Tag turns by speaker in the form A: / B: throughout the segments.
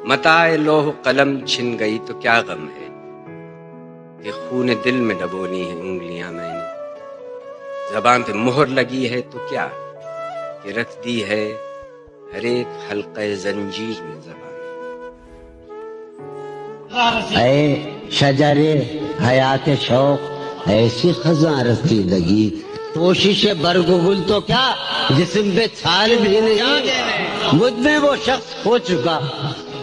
A: متاع لوح قلم چھن گئی تو کیا غم ہے کہ خون دل میں ڈبونی ہے انگلیاں میں نے. زبان پہ مہر لگی ہے تو کیا کہ رکھ دی ہے ہر ایک حلقہ زنجیر میں زبان.
B: اے شجر حیات شوق ایسی خزاں رسیدگی کوشش برگ گل تو کیا جسم پہ چھال بھی نہیں. مجھ میں وہ شخص ہو چکا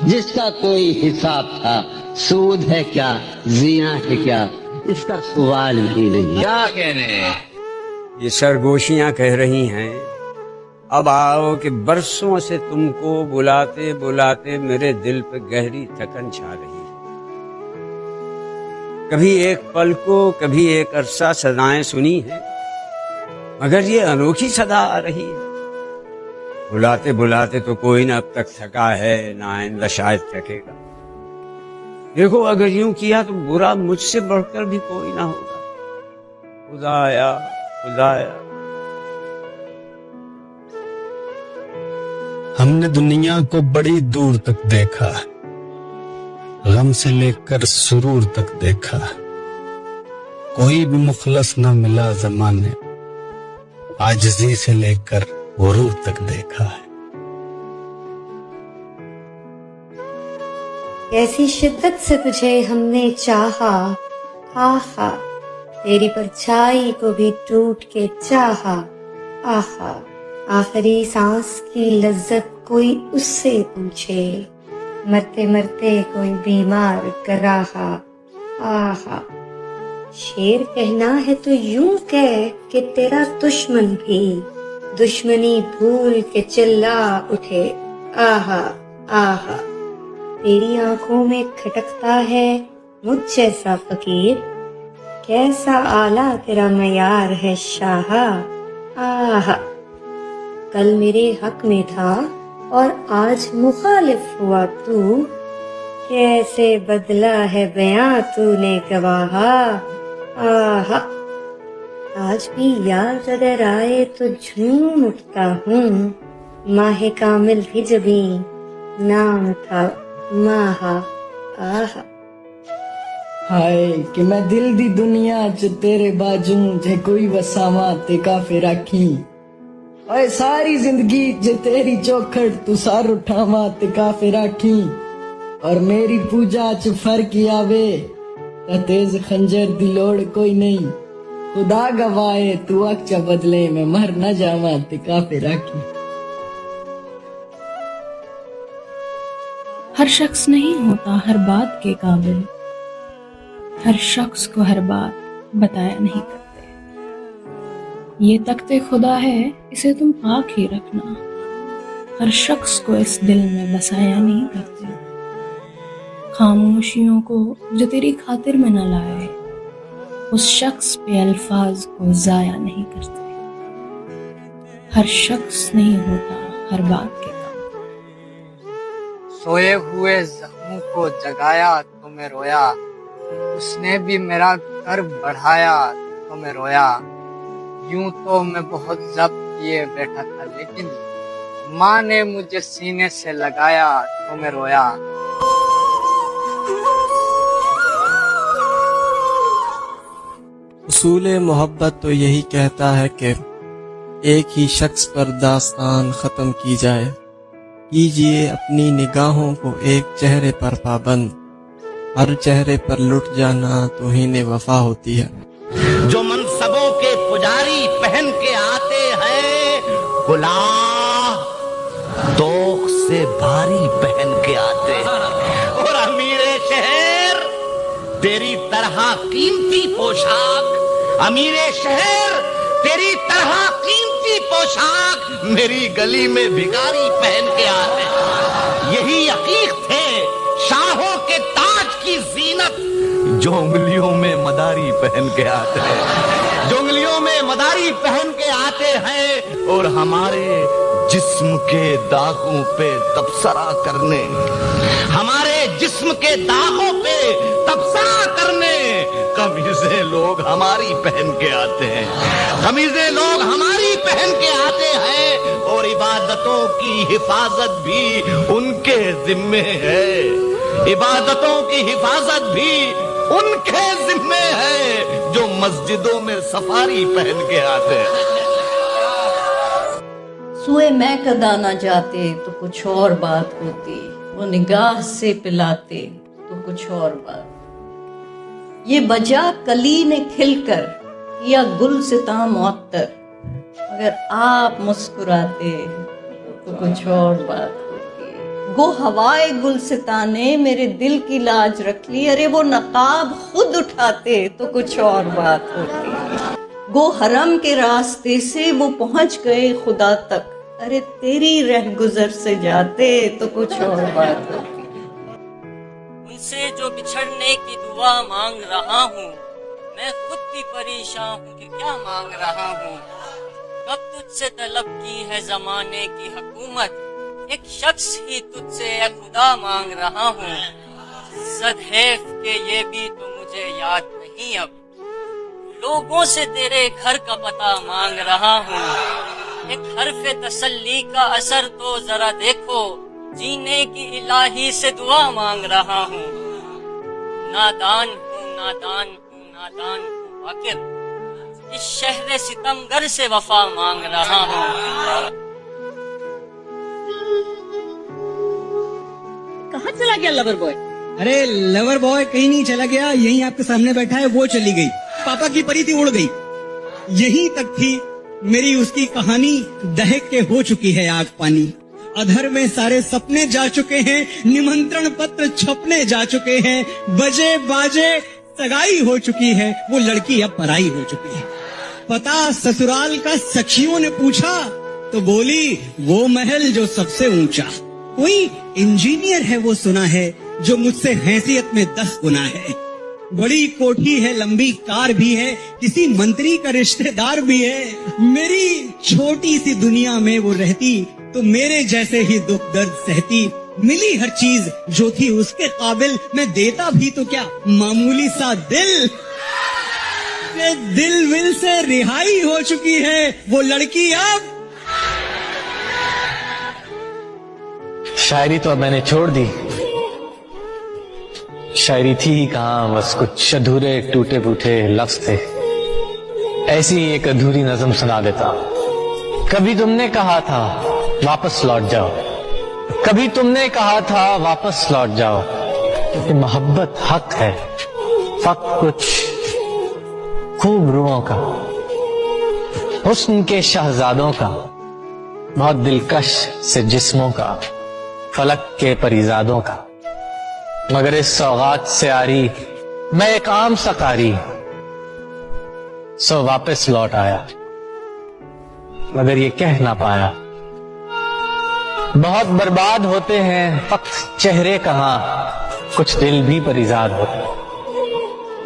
B: جس کا کوئی حساب تھا. سود ہے کیا زینا ہے کیا اس کا سوال بھی نہیں.
A: کیا کہنے یہ سرگوشیاں کہہ رہی ہیں اب آؤ کہ برسوں سے تم کو بلاتے بلاتے میرے دل پہ گہری تھکن چھا رہی ہے. کبھی ایک پل کو کبھی ایک عرصہ صدائیں سنی ہیں مگر یہ انوکھی صدا آ رہی ہے. بلاتے بلاتے تو کوئی نہ اب تک تھکا ہے نہ آئندہ شاید تھکے گا. دیکھو اگر یوں کیا تو برا مجھ سے بڑھ کر بھی کوئی نہ ہوگا. خدایا خدایا.
C: ہم نے دنیا کو بڑی دور تک دیکھا غم سے لے کر سرور تک دیکھا. کوئی بھی مخلص نہ ملا زمانے عاجزی سے لے کر غرور تک دیکھا ہے.
D: کیسی شدت سے تجھے ہم نے چاہا آہا تیری پرچھائی کو بھی ٹوٹ کے چاہا آہا. آخری سانس کی لذت کوئی اس سے پوچھے مرتے مرتے کوئی بیمار کر رہا آہا. شیر کہنا ہے تو یوں کہہ کہ تیرا دشمن بھی دشمنی بھول کے چلا اٹھے آہا آہا. تیری آنکھوں میں کھٹکتا ہے مجھ جیسا فقیر کیسا اعلیٰ تیرا معیار ہے شاہا آہا. کل میرے حق میں تھا اور آج مخالف ہوا تو کیسے بدلا ہے بیاں تو نے گواہا آہا. آج بھی یاد اگر آئے تو جھوم اٹھتا ہوں ماہ کامل بھی جبھی نام تھا ماہا آہا.
E: ہائے کہ میں دل دی دنیا چ تیرے باجوں جے کوئی وساواں تے کافی رکھی. اے ساری زندگی جے تیری چوکھڑ تو سار اٹھاواں تے کافی رکھی. اور میری پوجا چ فرق آوے تے تیز خنجر دی لوڑ کوئی نہیں. خدا گواہے تو اکچا بدلے میں مر نہ جاواں تے کافی رکھی.
F: ہر شخص نہیں ہوتا ہر بات کے قابل ہر شخص کو ہر بات بتایا نہیں کرتے. یہ تخت خدا ہے اسے تم پاک ہی رکھنا ہر شخص کو اس دل میں بسایا نہیں کرتے. خاموشیوں کو جو تیری خاطر میں نہ لائے اس شخص پہ الفاظ کو ضائع نہیں کرتے. ہر شخص نہیں ہوتا ہر بات کے قابل.
G: سوئے ہوئے زخموں کو جگایا تو میں رویا اس نے بھی میرا کرب بڑھایا تو میں رویا. یوں تو میں بہت ضبط کیے بیٹھا تھا لیکن ماں نے مجھے سینے سے لگایا تو میں رویا.
H: اصول محبت تو یہی کہتا ہے کہ ایک ہی شخص پر داستان ختم کی جائے. کیجئے اپنی نگاہوں کو ایک چہرے پر پابند ہر چہرے پر لٹ جانا توہین وفا ہوتی ہے.
B: جو منصبوں کے پجاری پہن کے آتے ہیں گلاہ دوخ سے بھاری پہن کے آتے ہیں. اور امیر شہر تیری طرح قیمتی پوشاک امیر شہر تیری طرح قیمتی پوشاک میری گلی میں بھکاری پہن کے آتے ہیں. یہی عقیق تھے شاہوں کے تاج کی زینت جو انگلیوں میں مداری پہن کے آتے ہیں جو انگلیوں میں مداری پہن کے آتے ہیں اور ہمارے جسم کے داغوں پہ تبصرہ کرنے ہمارے جسم کے داغوں پہ تبصرہ کرنے قمیضیں لوگ ہماری پہن کے آتے ہیں قمیضیں لوگ ہماری پہن کے آتے ہیں اور اور عبادتوں کی حفاظت بھی ان کے ذمے ہے، عبادتوں کی حفاظت بھی ان کے ذمے ہے جو مسجدوں میں سفاری پہن کے آتے ہیں۔
E: سوئے میں کدا نہ جاتے تو کچھ اور بات ہوتی، وہ نگاہ سے پلاتے تو کچھ اور بات۔ یہ بجا کلی نے کھل کر کیا گلستاں معطر، اگر آپ مسکراتے تو کچھ اور بات ہوتی۔ گو ہوائے گلستاں نے میرے دل کی لاج رکھ لی، ارے وہ نقاب خود اٹھاتے تو کچھ اور بات ہوتی۔ گو حرم کے راستے سے وہ پہنچ گئے خدا تک، ارے تیری رہ گزر سے جاتے تو کچھ اور بات ہوتی۔
I: ان سے جو بچھڑنے کی دعا مانگ رہا ہوں، میں خود بھی پریشان ہوں کہ کیا مانگ رہا ہوں۔ کب تجھ سے طلب کی ہے زمانے کی حکومت، ایک شخص ہی تجھ سے اے خدا مانگ رہا ہوں۔ زد حیف کہ یہ بھی تو مجھے یاد نہیں اب، لوگوں سے تیرے گھر کا پتہ مانگ رہا ہوں۔ ایک حرف تسلی کا اثر تو ذرا دیکھو، جینے کی الہی سے دعا مانگ رہا ہوں۔ نادان ہوں نادان ہوں نادان ہوں فقیر، اس شہر ستمگر سے وفا مانگ رہا ہوں۔
J: کہاں چلا گیا لور بوائے؟ ارے لور بوائے کہیں نہیں چلا گیا، یہیں آپ کے سامنے بیٹھا ہے، وہ چلی گئی، پاپا کی پری تھی اڑ گئی، یہیں تک تھی میری اس کی کہانی، دہک کے ہو چکی ہے آگ پانی۔ ادھر میں سارے سپنے جا چکے ہیں، نمنترن پتر چھپنے جا چکے ہیں، بجے باجے سگائی ہو چکی ہے، وہ لڑکی اب پرائی ہو چکی ہے۔ پتا سسرال کا سکھیوں نے پوچھا تو بولی وہ محل جو سب سے اونچا، کوئی انجینئر ہے وہ سنا ہے جو مجھ سے حیثیت میں 10 گنا ہے، بڑی کوٹھی ہے لمبی کار بھی ہے، کسی منتری کا رشتہ دار بھی ہے، میری چھوٹی سی دنیا میں وہ رہتی تو میرے جیسے ہی دکھ درد سہتی، ملی ہر چیز جو تھی اس کے قابل، میں دیتا بھی تو کیا معمولی سا دل، دل ول سے رہائی ہو چکی ہے وہ لڑکی اب۔
K: شاعری تو اب میں نے چھوڑ دی، شاعری تھی ہی کہاں، بس کچھ ادھورے ٹوٹے پھوٹے لفظ تھے، ایسی ایک ادھوری نظم سنا دیتا۔ کبھی تم نے کہا تھا واپس لوٹ جاؤ، کبھی تم نے کہا تھا واپس لوٹ جاؤ، کیونکہ محبت حق ہے، فقط کچھ خوب روحوں کا، حسن کے شہزادوں کا، بہت دلکش سے جسموں کا، فلک کے پریزادوں کا، مگر اس سوغات سے آری میں ایک عام سا قاری، سو واپس لوٹ آیا، مگر یہ کہہ نہ پایا، بہت برباد ہوتے ہیں فقط چہرے کہاں، کچھ دل بھی پریزاد ہوتے ہیں،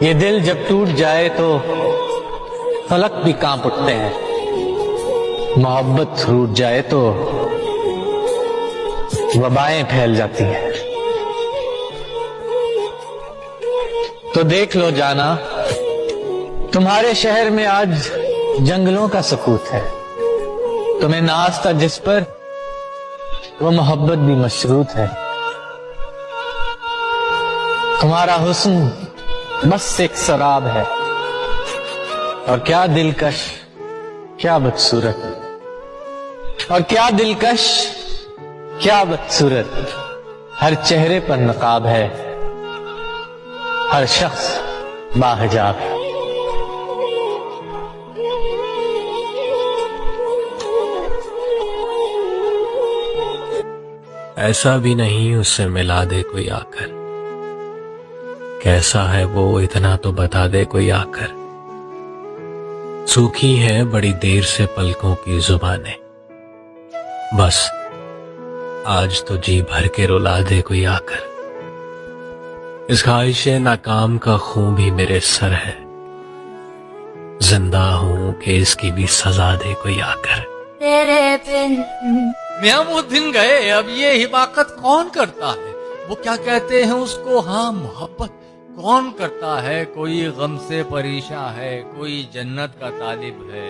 K: یہ دل جب ٹوٹ جائے تو فلک بھی کانپ اٹھتے ہیں، محبت روٹ جائے تو وبائیں پھیل جاتی ہیں۔ تو دیکھ لو جانا، تمہارے شہر میں آج جنگلوں کا سکوت ہے، تمہیں ناز تھا جس پر وہ محبت بھی مشروط ہے، تمہارا حسن بس ایک سراب ہے، اور کیا دلکش کیا بدصورت، اور کیا دلکش کیا بدصورت، ہر چہرے پر نقاب ہے، ہر شخص باحجاب ہے۔
L: ایسا بھی نہیں اس سے ملا دے کوئی آ کر، کیسا ہے وہ اتنا تو بتا دے کوئی آ کر، سوکھی ہیں بڑی دیر سے پلکوں کی زبانیں، بس آج تو جی بھر کے رلا دے کوئی آ کر، اس خواہش ناکام کا خون بھی میرے سر ہے، زندہ ہوں کہ اس کی بھی سزا دے کوئی آ کر۔
M: تیرے بن
N: میاں وہ دن گئے، اب یہ حماقت کون کرتا ہے، وہ کیا کہتے ہیں اس کو، ہاں محبت کون کرتا ہے، کوئی غم سے پریشاں ہے، کوئی جنت کا طالب ہے،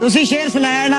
E: ਤੁਸੀਂ ਸ਼ੇਰ ਸੁਣਾਇਆ ਨਾ,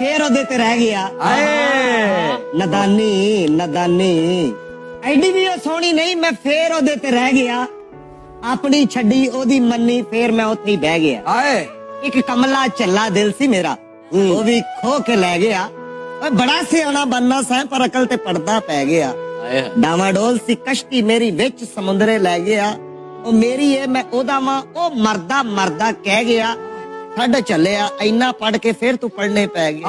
E: ਫੇਰ ਉਹਦੇ ਤੇ ਰਹਿ ਗਿਆ। ਨਦਾਨੀ ਨਦਾਨੀ, ਐਡੀ ਵੀ ਉਹ ਸੋਹਣੀ ਨਹੀਂ, ਮੈਂ ਫੇਰ ਉਹਦੇ ਤੇ ਰਹਿ ਗਿਆ। ਆਪਣੀ ਛੱਡੀ ਉਹਦੀ ਮੰਨੀ, ਫੇਰ ਮੈਂ ਉੱਥੇ ਹੀ ਬਹਿ ਗਿਆ। ਇੱਕ ਕਮਲਾ ਝੱਲਾ ਦਿਲ ਸੀ ਮੇਰਾ, ਉਹ ਵੀ ਖੋ ਕੇ ਲੈ ਗਿਆ। ਓਏ ਬੜਾ ਸਿਆਣਾ ਬੰਨਾ ਸੈਂ, ਪਰ ਅਕਲ ਤੇ ਪੜਦਾ ਪੈ ਗਿਆ। ਡਾਵਾਡੋਲ ਸੀ ਕਸ਼ਤੀ ਮੇਰੀ, ਵਿੱਚ ਸਮੁੰਦਰੇ ਲੈ ਗਿਆ। ਉਹ ਮੇਰੀ ਏ ਮੈਂ ਉਹਦਾ ਵਾਂ, ਉਹ ਮਰਦਾ ਮਰਦਾ ਕਹਿ ਗਿਆ। ਛੱਡ ਚੱਲਿਆ ਇੰਨਾ ਪੜ ਕੇ, ਫੇਰ ਤੂੰ ਪੜਨੇ ਪੈ ਗਿਆ।